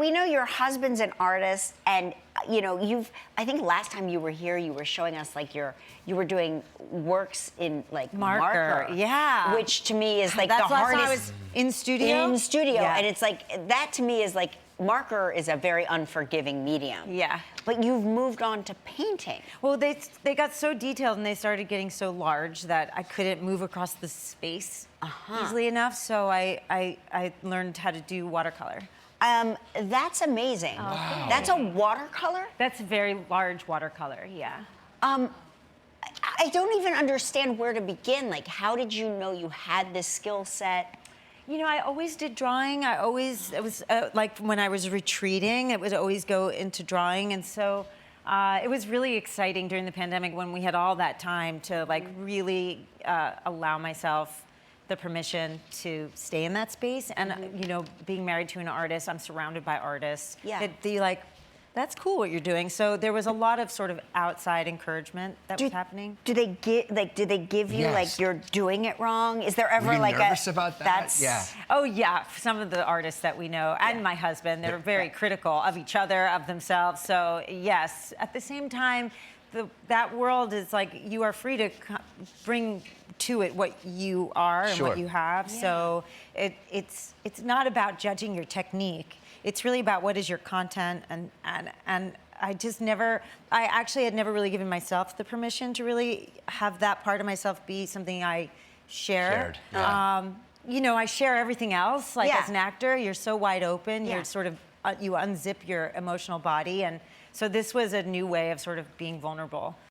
we know your husband's an artist, and you know, I think last time you were here, you were showing us like you were doing works in like marker. Yeah. Which to me is like That's the last time hardest. I was in studio. In studio, Yeah. and it's like, that to me is like, marker is a very unforgiving medium. Yeah. But you've moved on to painting. Well, they got so detailed and they started getting so large that I couldn't move across the space easily enough. So I learned how to do watercolor. That's amazing. Wow. That's a watercolor? That's a very large watercolor, yeah. I don't even understand where to begin. Like, how did you know you had this skill set? You know, I always did drawing. it was like when I was retreating, it would always go into drawing. And so it was really exciting during the pandemic when we had all that time to like really allow myself the permission to stay in that space. And, you know, being married to an artist, I'm surrounded by artists. Yeah. It'd be like, that's cool what you're doing. So there was a lot of sort of outside encouragement that was happening. Do they give you Yes. like you're doing it wrong? Is there ever Were you like nervous about that? That's, Yeah. Oh yeah, some of the artists that we know and my husband, they're very critical of each other, of themselves. So yes, at the same time, that world is like, you are free to bring to it what you are and Sure. what you have. Yeah. So it's not about judging your technique. It's really about what is your content, and I actually had never really given myself the permission to really have that part of myself be something I share. Shared, yeah. You know, I share everything else. Like Yeah. as an actor, you're so wide open. Yeah. You're sort of, you unzip your emotional body. And so this was a new way of sort of being vulnerable.